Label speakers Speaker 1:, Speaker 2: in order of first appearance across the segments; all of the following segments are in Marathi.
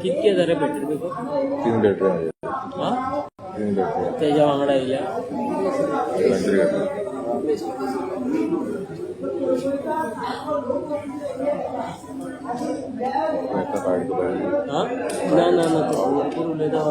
Speaker 1: कितके जरा भेटले
Speaker 2: 3 लिटर आहे.
Speaker 1: त्याच्या वांगडा येयल्या ना ना ना भरपूर उलयता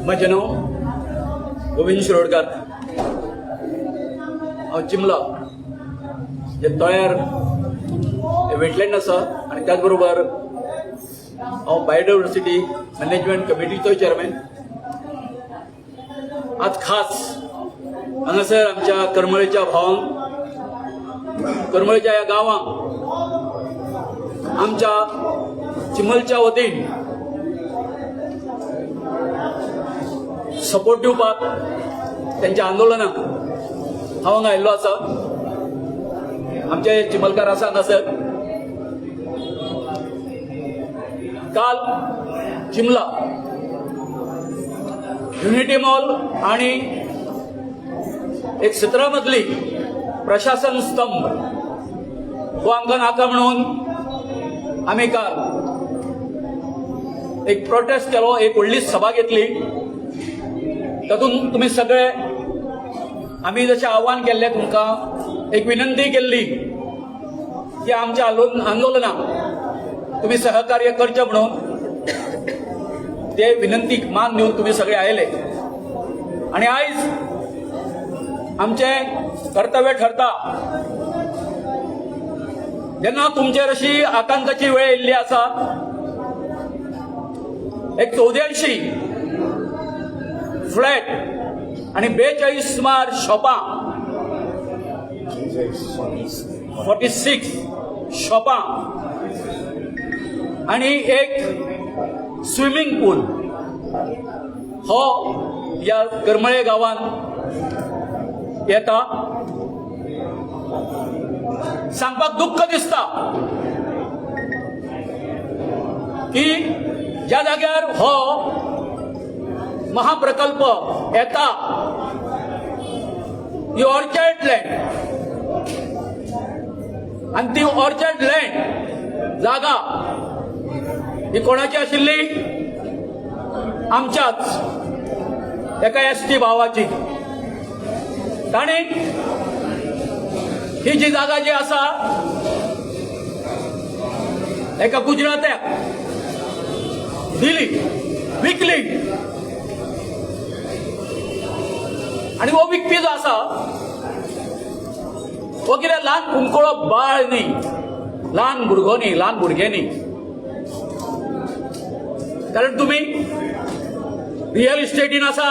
Speaker 3: म्हजें नांव गोविंद शिरोडकार. हांव चिमला जे तळ्यार वेटलँड आसा आनी त्याच बरोबर हांव बायोडायवर्सिटी मॅनेजमेंट कमिटीचो चेअरमॅन. आज खास हांगासर आमच्या करमळेच्या भावांक, करमळेच्या ह्या गांवांक आमच्या चिमलच्या वतीन सपोर्ट दिवपाक त्यांच्या आंदोलनाक हांव हांगा आयिल्लो आसा. आमचे चिमलकार आसा हांगासर. काल चिमला युनिटी मॉल आणि एक 17 मजली प्रशासन स्तंभ हो आमकां नाका म्हणून आमी काल एक प्रोटेस्ट केलो, एक व्हडली सभा घेतली. तातूंत तुम्ही सगळे आम्ही जशें आव्हान केल्लें तुमकां एक विनंती केल्ली की आमच्या आंदोलनाक तुम्ही सहकार्य करचें म्हणून ते विनंतीक मान दिवन तुम्ही सगळे आयले. आणि आयज आमचें कर्तव्य ठरता जेन्ना तुमचेर अशी आकांताची वेळ येयल्ली आसा. एक 84 फ्लॅट आणि 42 सुमार शॉपां, 46 शॉपां आणि एक स्विमिंग पूल हो या करमळे गांवांत येता. सांगपाक दुःख दिसता की ज्या जाग्यार हो महाप्रकल्प येता ही ऑर्चर्ड लँड आणि ती ऑर्चर्ड लँड जागा ही कोणाची आशिल्ली? आमच्याच एका एसटी भावाची. ताणी ही जी जागा जी आसा एका गुजरात्याक दिली, विकली. आणि वो विकपी जो आसा वो कितें ल्हान कुंकळो बाळ न्ही, ल्हान भुरगो न्ही, ल्हान भुरगे न्ही. कारण तुम्ही रियल इस्टेटीन आसा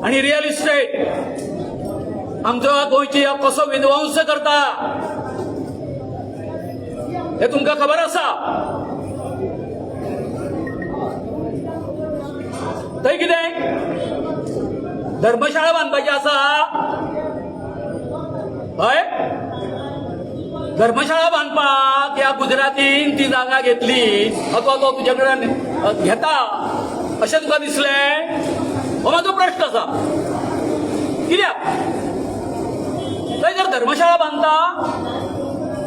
Speaker 3: आणि रियल इस्टेट आमचो गोंयची कसो विध्वंस करता हे तुमकां खबर आसा. थंय कितें धर्मशाळा बांदपाची आसा. हय, धर्मशाळा बांदपाक ह्या गुजरातीन ती जागा घेतली, अथवा तो तुजे कडेन घेता अशें तुका दिसलें? हो म्हाजो प्रश्न आसा. कित्याक थंय जर धर्मशाळा बांदता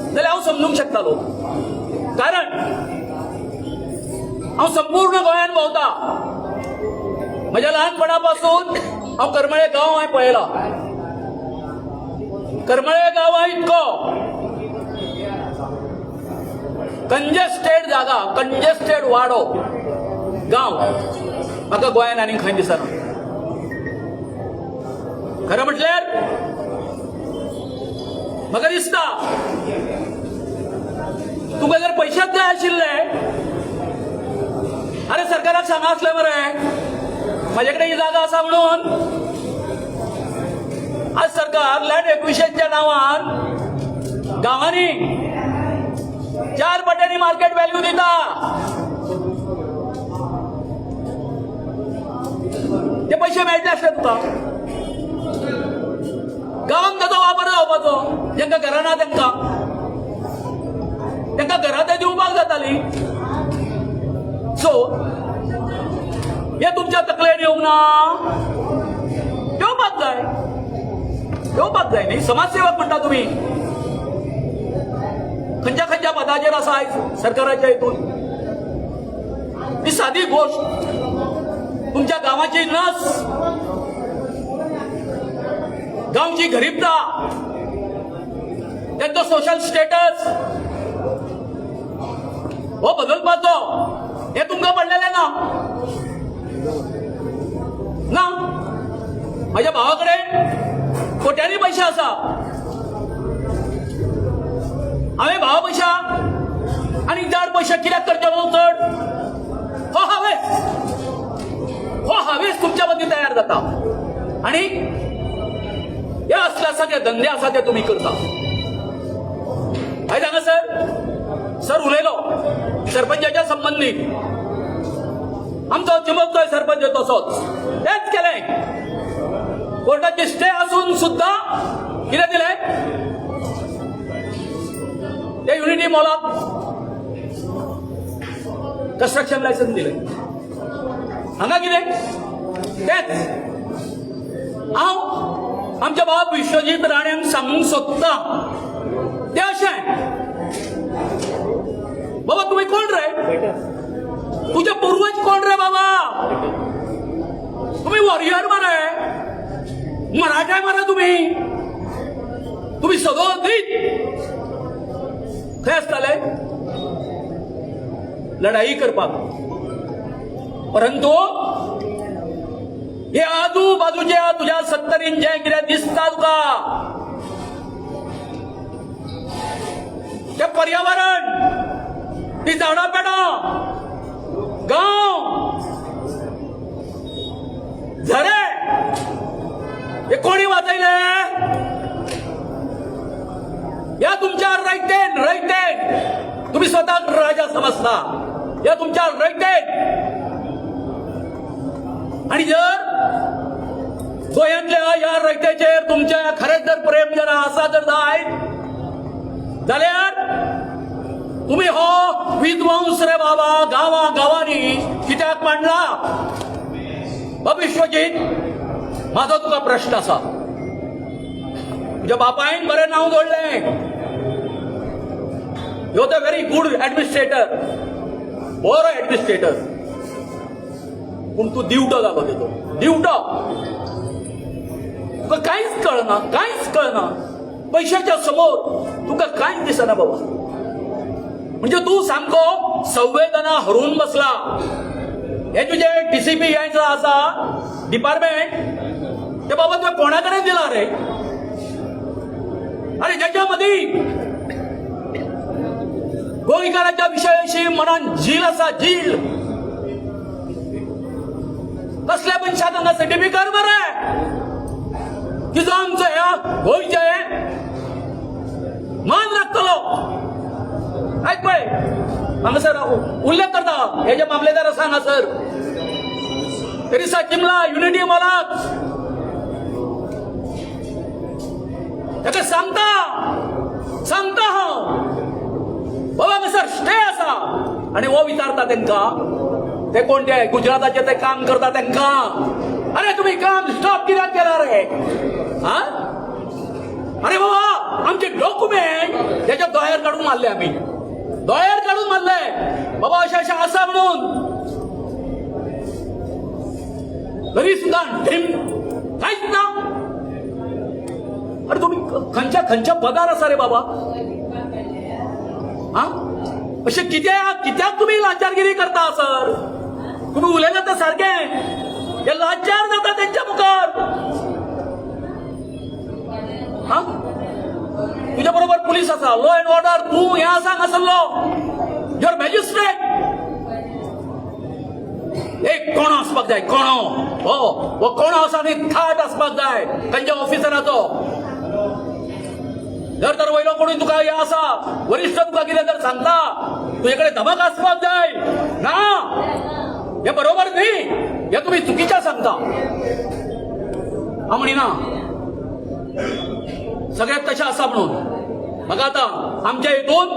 Speaker 3: जाल्यार हांव समजूंक शकतालो. कारण हांव संपूर्ण गोंयांत भोंवता. म्हज्या ल्हानपणा पासून हांव करमळे गांव हांवें पळयला. करमळे गांवा इतको कंजेस्टेड जागा, कंजेस्टेड वाडो गांव म्हाका गोंयांत आनी खंय दिसना. खरं म्हटल्यार म्हाका दिसता तुका जर पयशेच जाय आशिल्ले, अरे सरकाराक सांगा आसले मरे म्हाजे कडेन ही जागा आसा म्हणून. आज सरकार लँड एक्विजिशनच्या नांवान गांवांनी 4 पट्यांनी मार्केट व्हॅल्यू दिता. ते पैसे मेळटले आसले तुका. गांवांत ताचो वापर जावपाचो. जेंका घरां ना तेंका घरां ते दिवपाक जाताली. सो हे तुमच्या तकलेन येवंक ना. येवपाक जाय, येवपाक जाय न्ही. समाजसेवक म्हणटा तुमी. खंयच्या खंयच्या पदाचेर आसा आयज सरकाराच्या हितून. ही सादी गोष्ट. तुमच्या गांवाची नस, गांवची गरीबता, त्यांचो सोशल स्टेटस हो बदलपाचो हे तुमकां पडलेलें ना. ना, म्हाज्या भावा कडेन कोट्यांनी पयशे आसा. हांवें भावा पैशा आनी 4 पयशे कित्याक करचो चड? हो हावेस तुमच्या मदीं तयार जाता. आणि हे असले सगळे धंदे आसा ते तुम्ही करता. आयज हांगा सर उलयलो सरपंचाच्या संबंदीत. आमचो चिमकतोय सरपंच तसोच तेच केलें. कोर्टाची स्टे आसून सुद्धा कितें दिलें? ते युनिटी मॉलाक कन्स्ट्रक्शन लायसन्स दिलें. हांगा कितें? तेच हांव आमच्या बाब विश्वजीत राण्यांक सांगूंक सोदता ते अशें, बाबा तुम्ही कोण रे? तुझे पूर्वज कोण रे बाबा? तुम्ही वॉरियर मरे, मराठा मरे तुम्ही सदोदित खंय आसताले लढाई करपाक. परंतु हे आजूबाजूच्या तुझ्या सत्तरीन जे कितें दिसता तुका ते पर्यावरण, ती झाडां पेडां, गांव, झरे हे कोणी वाचयले? या तुमच्या रयतेन तुम्ही स्वतः राजा समजता. या तुमच्या रयतेन. आणि जर गोंयांतल्या या रयतेचेर तुमच्या खरेंच जर प्रेम जर आसा जर जायत जाल्यार तुम्ही हो विध्वंस रे बाबा गांवांनी कित्याक मांडला? विश्वजीत, माझा तुका प्रश्न आसा. तुझ्या बापायन बरें नांव जोडलें. You are very good administrator, बरो एडमिनिस्ट्रेटर. पूण तूं दिवटो जालो तेजो. दिवटो. तुका कांयच कळना. पैशाच्या समोर तुका कांयच दिसना बाबा. म्हणजे तू सामको संवेदना हरून बसला. हे तुझे TCP यायचं असा डिपार्टमेंट ते बाबा तुला कोणाकडे दिला रे? अरे ज्याच्यामध्ये गोंयकारांच्या विषयाशी मनान झील असा, झील कसल्या मनशाक हांगा सर्टिफिकेट मरे की जो आमचो ह्या गोंयचे मान राखतलो. आयक पळय हांगासर उल्लेख करता हे जे मामलेदार आसा हांगासर ते दिसा चिमला युनिटी मॉलाक ताका सांगता हांव बाबा हांगासर स्टे आसा. आनी हो विचारता तांकां ते कोण ते गुजराताचे ते काम करता तांकां, अरे तुम्ही काम स्टॉप कित्याक केला रे? हा अरे बाबा आमचे डॉक्युमेंट त्याच्या दोळ्यार काढून मारले, आम्ही दोळ्यार काढून मारले बाबा अशा अशा आसा म्हणून. तरी सुद्धा काहीच ना. अरे तुम्ही खंयच्या पदार आसा रे बाबा? हा अशे कित्याक तुम्ही लाचारगिरी करता सर? तुम्ही उलयला तर सारखे हे लाचार जाता त्यांच्या मुखार. हा तुझ्या बरोबर पोलीस असा, लॉ अँड ऑर्डर, तू हे असा नसलो युअर मॅजिस्ट्रेट. एक कोण आसपाक जाय, कोणो हो कोणो आसा न्ही थाट आसपाक जाय खंयच्या ऑफिसराचो. जर तर वयलो कोणी तुका हे आसा वरिष्ठ तुका कितें तर सांगता तुजे कडेन धमक आसपाक जाय ना. हे बरोबर न्ही, हे तुम्ही चुकीच्या सांगता. हांव म्हणिना सगळ्यात तशें आसा म्हणून. म्हाका आतां आमच्या हितून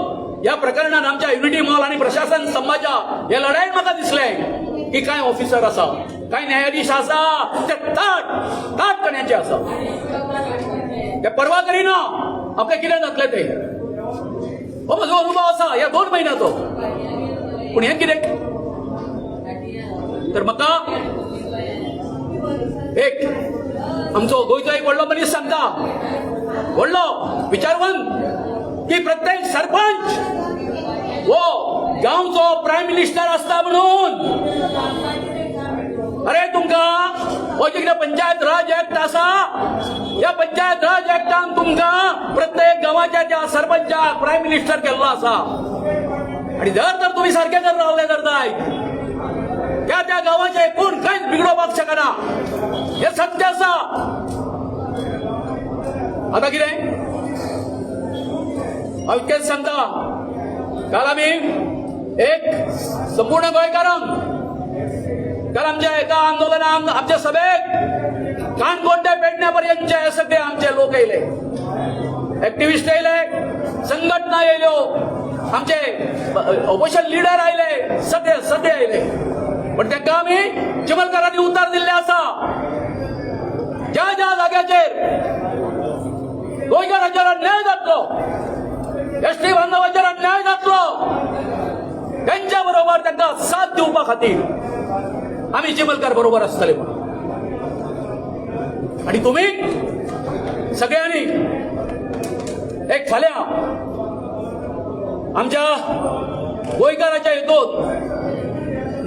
Speaker 3: ह्या प्रकरणात आमच्या युनिटी मॉल आणि प्रशासन स्तंभाच्या हे लढाईत म्हाका दिसलें की कांय ऑफिसर आसा, कांय न्यायाधीश आसा ते ताट कण्याचे आसा. ते पर्वा करिना आपले कितें जातलें ते. हो म्हजो अनुभव आसा ह्या 2 म्हयन्याचो. पूण हें कितें तर म्हाका एक आमचो गोंयचो एक व्हडलो मनीस सांगता, व्हडलो विचारवंत, की प्रत्येक सरपंच हो गांवचो प्रायम मिनिस्टर आसता म्हणून. अरे तुमकां हो जे पंचायत राज ऍक्ट आसा या पंचायत राज ऍक्टान तुमकां प्रत्येक गांवाच्या त्या सरपंचाक प्रायम मिनिस्टर केल्लो आसा. आणि जर तर तुम्ही सारखे जर रावले तर त्या गांवाचे कोण कांयच बिगडोवपाक शकना. हे सत्य आसा. आता कितें हांव इतकेंच सांगता, काल आमी एक संपूर्ण गोंयकारांक काल आमच्या एका आंदोलनाक आमच्या सभेक काणकोणच्या पेडण्या पर्यंतचे हे सगळे आमचे लोक येयले, ऍक्टिव्हिस्ट येयले, संघटना येयल्यो, आमचे ऑपोजिशन लिडर आयले, सगळे आयले. पण तांकां आमी चिमलकारांनी उतर दिल्ले आसा. ज्या जाग्याचेर गोंयकारांचेर अन्याय जातलो, एसटी बांधवांचेर अन्याय जातलो, त्यांच्या बरोबर तांकां साथ दिवपा खातीर आमी चिमलकार बरोबर आसतले. आणि तुम्ही सगळ्यांनी एक फाल्यां आमच्या गोंयकाराच्या हितून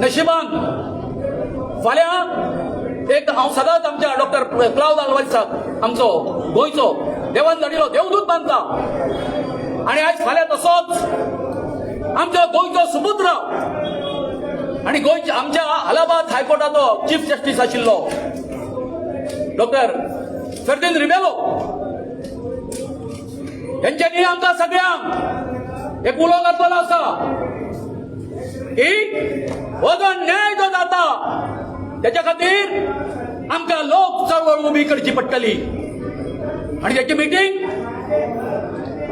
Speaker 3: नशिबान फाल्यां एक हांव सदांच आमच्या डॉक्टर क्लाउद आल्वायसाक आमचो गोंयचो देवान धाडिल्लो देवदूत बांदता. आणि आयज फाल्यां तसोच आमच्या गोंयचो सुपुत्र आणि गोंयच्या आमच्या अलाहाबाद हायकोर्टाचो चीफ जस्टीस आशिल्लो डॉक्टर फर्दिन रिबेलो यांच्यांनी आमकां सगळ्यांक एक उलो घातलेलो आसा की हो जो न्याय जो जाता त्याच्या खातीर आमकां लोक चळवळ उबी करची पडटली. आणि त्याची मीटिंग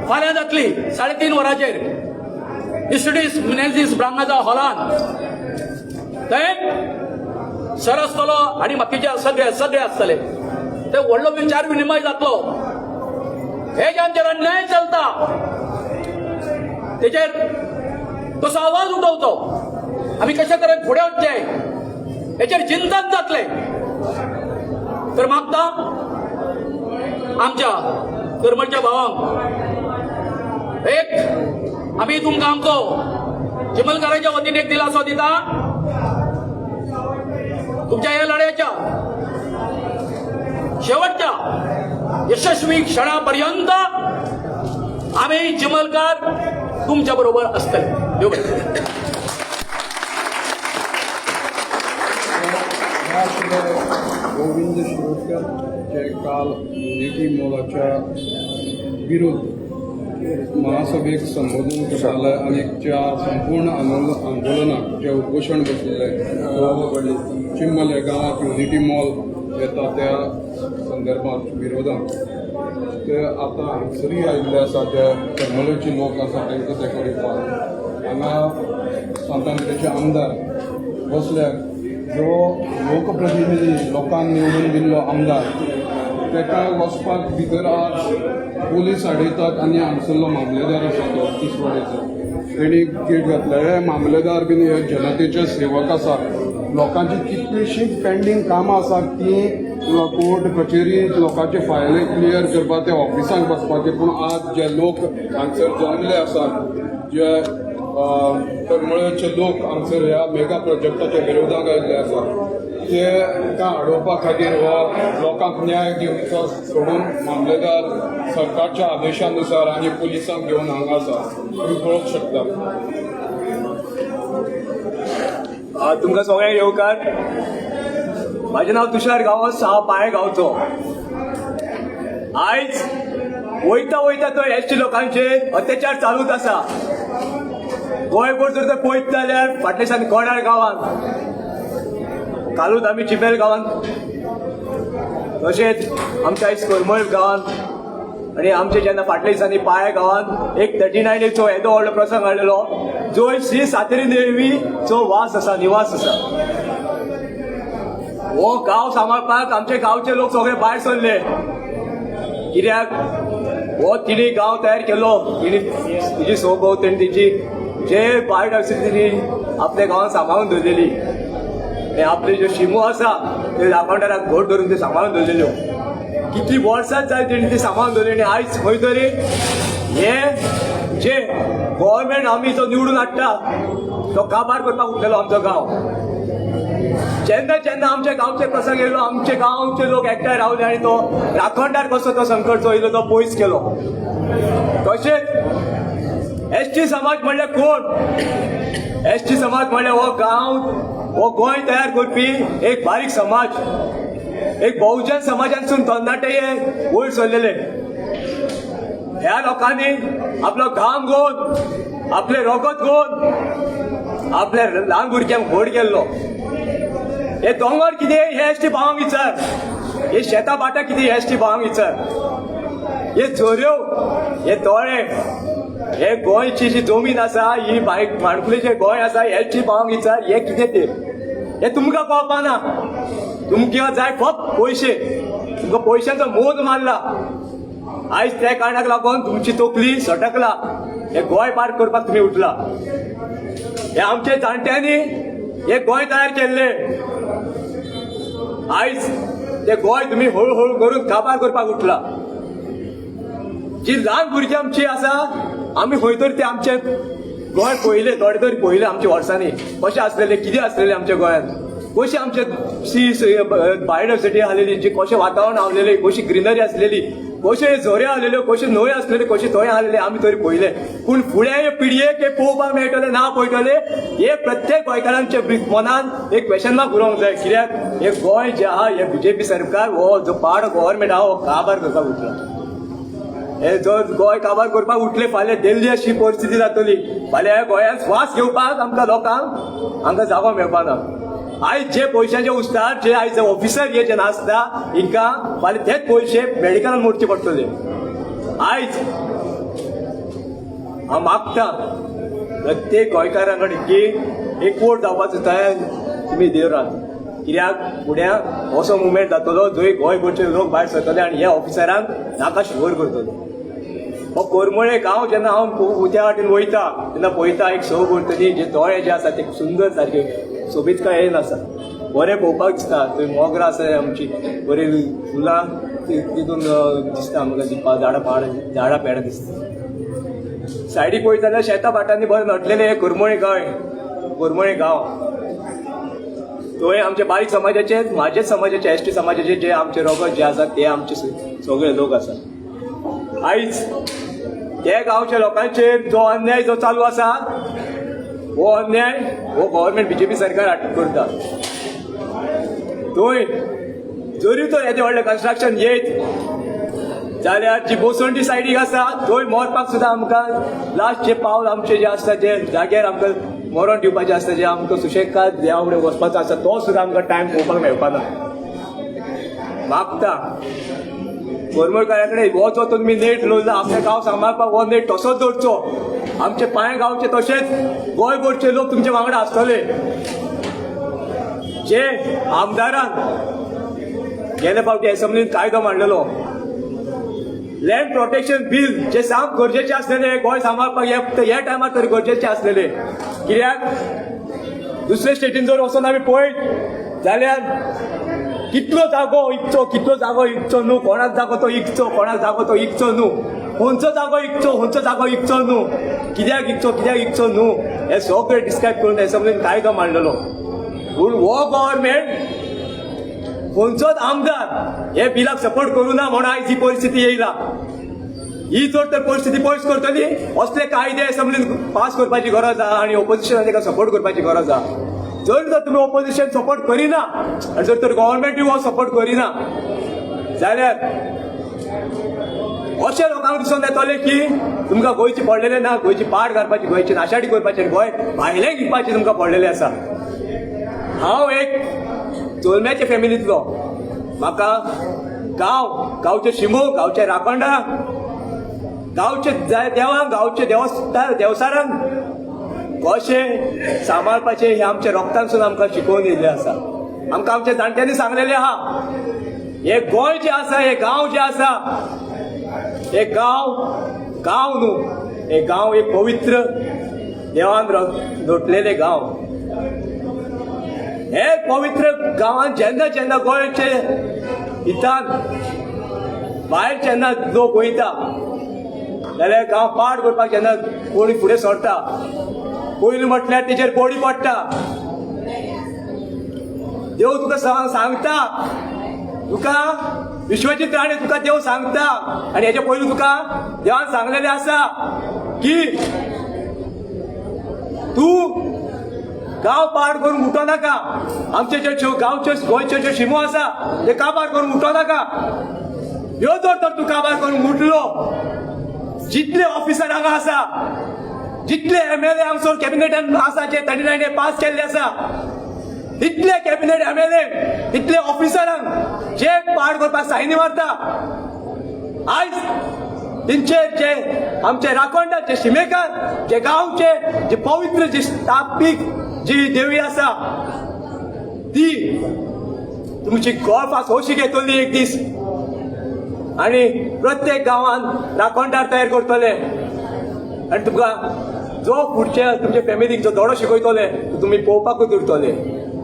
Speaker 3: फाल्यां जातली 3:30 वरांचेर इस्टडीज मिनेझीस ब्राह्मणाच्या हॉलान. थंय सर आसतलो आणि बाकीचे सगळे आसतले. ते व्हडलो विचार विनिमय जातलो. हे जे आमचेर अन्याय चलता तेचेर कसो आवाज उठोवचो, आमी कशे तरेन फुडें वचचें हेचेर चिंतन जातले. तर मागता आमच्या कर्मच्या भावांक एक आम्ही तुमकां आमचो चिमलकारांच्या वतीन एक दिलासो दिता तुमच्या या लढ्याच्या शेवटच्या यशस्वी क्षणापर्यंत आम्ही चिमलकार तुमच्या बरोबर असतले. देव बरें.
Speaker 2: गोविंद शिरोडकर जे काल लेखी मोलाच्या विरोध महासभेक संबोधन करताले आनी ज्या संपूर्ण आंदोलनाक जे उपोशण बसलेले चिंबल हे गांवांत युनिटी मॉल येता त्या संदर्भात विरोधात ते आतां हांगसरी आयिल्ले आसा जे करमळेचे लोक आसा तांकां ते करपाक हांगा सांतांकडेचे आमदार बसल्यात जो लोकप्रतिनिधी लोकांक निवडून दिल्लो आमदार ताका वचपाक भितर आज पोलीस आडयतात आनी हांगसरलो मामलेदार आसा तो तिसवाडेचो तेणी गेट घातले. मामलेदार बीन हे जनतेचे सेवक आसा. लोकांची कितलीशींच पेंडींग कामां आसात ती कोर्ट कचेरी लोकांचे फायली क्लियर करपाक ते ऑफिसांक बसपाचे. पूण आज जे लोक हांगसर जमले आसात जे करमळेचे लोक हांगसर ह्या मेगा प्रोजेक्टाच्या विरोधाक आयिल्ले आसा ते तांकां अडोवपा खातीर हो लोकांक न्याय दिवचो सोडून मामलेदार सरकारच्या आदेशानुसार आनी पुलिसांक घेवन हांगा आसा. तुमी पळोवंक शकता.
Speaker 4: तुमकां सगळ्यांक येवकार. म्हाजें नांव तुषार गांवस. हांव पाळे गांवचो. आयज वयता वयता थंय एसटी लोकांचे अत्याचार चालूच आसा. गोंयभर जर तर पळयत जाल्यार फाटल्या दिसांनी कोणाळ गांवांत, कालूच आमी चिमेल गांवांत, तशेंच आमच्या आयज करमळ गांवांत आनी आमचे जेन्ना फाटल्या दिसांनी पाळे गांवांत एक 39चो येदो व्हडलो प्रसंग हाडलेलो जंय श्री सातेरी देवीचो वास आसा, निवास आसा. हो गांव सांबाळपाक आमचे गांवचे लोक सगळे भायर सरले. कित्याक हो तिणी गांव तयार केलो, तिची सभोवतणी तिची जे पार्ट आसा तिणी आपल्या गांवांत सांबाळून दवरलेली. आपले ज्यो शिमो आसा ते राखणदाराक घोट धरून ते सांबाळून दवरलेल्यो. कितली वर्सां जाली तेणी ती सांबाळून दवरली. आनी आयज खंय तरी हे जे गव्हर्मेंट आमी जो निवडून हाडटा तो काबार करपाक उठलेलो आमचो गांव. जेन्ना जेन्ना आमच्या गांवचे प्रसंग येयलो आमचे गांवचे लोक एकठांय रावले आनी तो राखणदार कसो तो संकट जो येयलो तो पयस केलो. तशेंच एसटी समाज म्हणल्यार कोण? एसटी समाज म्हणल्यार हो गांव, हो गोंय तयार करपी एक बारीक समाज. एक बहुजन समाजांसून तरणाटे हे वयर सरलेले. ह्या लोकांनी आपलो घाम घोवन, आपले रगत घोवन आपल्या ल्हान भुरग्यांक व्हड केल्लो. हे दोंगर कितें हे एसटी भावांक विचार. हे शेतां बाटा कितें हे एसटी भावांक विचार. हे झऱ्यो, हे तळे, हे गोंयची जी जमीन आसा ही माणकुलेचें गोंय आसा हे एसटी भावांक विचार. हे कितें ते हे तुमकां कळपाना. तुमकां जाय फक्त पयशे. तुमकां पयशांचो मोद मारला. आयज त्या कारणाक लागून तुमची तकली सटकला. हे गोंय पार करपाक तुमी उठला. हे आमच्या जाणट्यांनी हे गोंय तयार केल्ले. आयज ते गोंय तुमी हळूहळू करून काबार करपाक उठला. जी ल्हान भुरगीं आमची आसा आमी खंय तरी ते आमचे गोंय पयले, थोडे तरी पयले आमच्या वर्सांनी कशें आसलेले, कितें आसलेलें आमच्या गोंयांत, कशी आमचे बायोडायवर्सिटी आसलेली, जी कशें वातावरण आसलेलें, कशी ग्रिनरी आसलेली, कशे झरे आसलेल्यो, कशे न्हंय आसलेले, कशे थंय आसलेले आमी तरी पयले. पूण फुडें पिडयेक हे पळोवपाक मेळटले ना पळयतले हे प्रत्येक गोंयकारांच्या मनान एक क्वेश्चन मार्क उरोंक जाय. कित्याक हे गोंय जे आहा हे बीजेपी सरकार हो जो पाड गव्हर्मेंट आहा हो काबार करपाक उठला. हे जर गोंय काबार करपाक उठले फाल्यां दिल्ली अशी परिस्थिती जातली. फाल्यां ह्या गोंयांत श्वास घेवपाक आमकां लोकांक हांगा जागो मेळपाना. आयज जे पयशांचे उस्तार जे आयज ऑफिसर हे जे नासता हिंकां फाल्यां तेच पयशे मेडिकलान मोडचे पडटले. आयज हांव मागता प्रत्येक गोंयकारां कडेन की एकवट जावपाचो तयार तुमी देवरात. कित्याक फुडें असो मुवमेंट जातलो जंय गोंयभरचे लोक भायर सरतले आनी ह्या ऑफिसरांक नाका शिवर करतले. हो करमळे गांव जेन्ना हांव त्या वाटेन वयता तेन्ना पळयता एक स भरतली जे दोळे जे आसा ते सुंदर सारके सोबीतकाय येयन आसा. बरें पळोवपाक दिसता. थंय मोगरां आसा आमची बरीं फुलां तितून दिसता आमकां झाडां पेडां दिसता. सायडीक पळयत जाल्यार शेतां भाटांनी बरें नटलेले हे कुरमळे गांव थंय आमचे बारीक समाजाचे म्हाजेच समाजाचे एसटी समाजाचे जे आमचे रगत जे आसा ते आमचे सगळे लोक आसा. आयज त्या गांवच्या लोकांचेर जो अन्याय जो चालू आसा हो अन्याय हो गव्हर्मेंट बीजेपी सरकार करता. थंय जरी तर येदे व्हडलें कन्स्ट्रक्शन येत जाल्यार जी बोसंडी सायडीक आसा थंय मरपाक सुद्दां आमकां लास्टचे पावल आमचे जे आसता जे जाग्यार आमकां मरण दिवपाचें आसता जे आमकां सुशेगाद देवा फुडें वचपाचो आसता तो सुद्दां आमकां टायम पळोवपाक मेळपाना. मागता गोरमडकारा कडेन हो जो तुमी नेट लायला आपले गांव सांबाळपाक हो नेट तसोच दवरचो. आमचे पांय गांवचे तशेंच गोंयभरचे लोक तुमचे वांगडा आसतले. जे आमदारान गेले फावटी एसेंब्लीन कायदो मांडलेलो लँड प्रोटेक्शन बील जे साम गरजेचे आसलेले गोंय सांबाळपाक हे टायमार तरी गरजेचे आसलेले. कित्याक दुसरे स्टेटीन जर वचून आमी पळयत जाल्यार कितलो जागो इकचो न्हू, कोणाक जागो तो इकचो, कोणाक जागो तो इकचो न्हू, खंयचो जागो इकचो न्हू, कित्याक इकचो न्हू हे सगळें डिस्क्रायब करून एसेंब्लीन कायदो मांडलेलो. पूण हो गव्हर्मेंट खंयचोच आमदार हे बिलाक सपोर्ट करूं ना म्हणून आयज ही परिस्थिती येयला. ही जर तर परिस्थिती पयस करतली असले कायदे एसेंब्लीन पास करपाची गरज आहा आनी ऑपोजिशनान ताका सपोर्ट करपाची गरज आहा. जर तुमी ऑपोजिशन सपोर्ट करिना आनी जर तर गव्हर्मेंटूय हो सपोर्ट करिना जाल्यार अशें लोकांक दिसून येतलें की तुमकां गोंयचे पडलेले ना, गोंयची पाड घालपाची, गोंयची नाशाडी करपाची, गोंय भायले घेवपाचे तुमकां पडलेले आसा. हांव एक जोल्म्याचे फॅमिलींतलो. म्हाका गांवचे शिमो, गांवचे राखणदार, गांवचे देवांक, गांवचे देवसारांक कशें सांबाळपाचें हें आमच्या रोगतांसून आमकां शिकोवन येयल्लें आसा. आमकां आमच्या जाणट्यांनी सांगलेलें आहा हे गोंय जें आसा, हे गांव जें आसा, हे गांव न्हू, हे गांव एक पवित्र देवान लोटलेलें गांव. हे पवित्र गांवांत जेन्ना गोंयचे हितान भायर जेन्ना लोक वयता जाल्यार गांव पाड करपाक जेन्ना कोणी फुडें सरता पयलीं म्हटल्यार तेजेर बोडी पडटा. देव तुका सांगता, तुका विश्वजीत राणे तुका देव सांगता आनी हेच्या पयलीं तुका देवान सांगलेलें आसा की तूं गांव पाड करून उठो नाका. आमचे जे गांवचे गोंयचे जे शिमो आसा ते काबार करून उठो नाका. ह्यो जर तर तूं काबार करून उठलो जितले ऑफिसर हांगा आसा, जितले MLA आमचो कॅबिनेटान आसा जे 39 पास केल्ले आसा, तितले कॅबिनेट MLA, तितले ऑफिसरांक जे पाड करपाक सायनी मारता आयज तेंचे जे आमचे राखणदार, जे शिमेकार, जे गांवचे जे पवित्र जी स्थापीक जी देवी आसा ती तुमची गोळफास होशी घेतली एक दीस आनी प्रत्येक गांवांत राखणदार तयार करतले आनी तुमकां जो फुडचे तुमचे फॅमिलीक जो धडो शिकयतले तुमी पळोवपाकूच उरतले.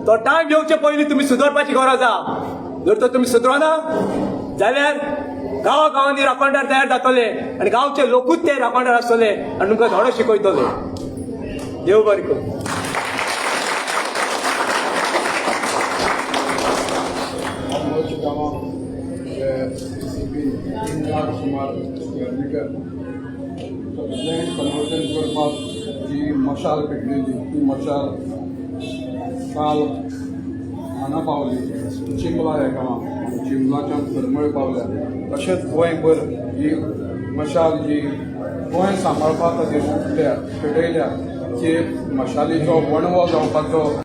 Speaker 4: तो टायम येवचे पयलीं तुमी सुदरपाची गरज आहा. जर तर तुमी सुदरना जाल्यार गांवांनी राखणदार तयार जातले आनी गांवचे लोकूच ते राखणदार आसतले आनी तुमकां धडो शिकयतले. देव बरें करूं.
Speaker 2: सुमार मिटर लँड कन्वर्जन करपाक जी मशाल पेटलेली ती मशाल काल हांगा पावली चिंबला ह्या गांवांत. चिंबलाच्यान करमळ पावल्या. तशेंच गोंयभर ही मशाल जी गोंय सांबाळपा खातीर पेटयल्या ते मशालीचो वणवो जावपाचो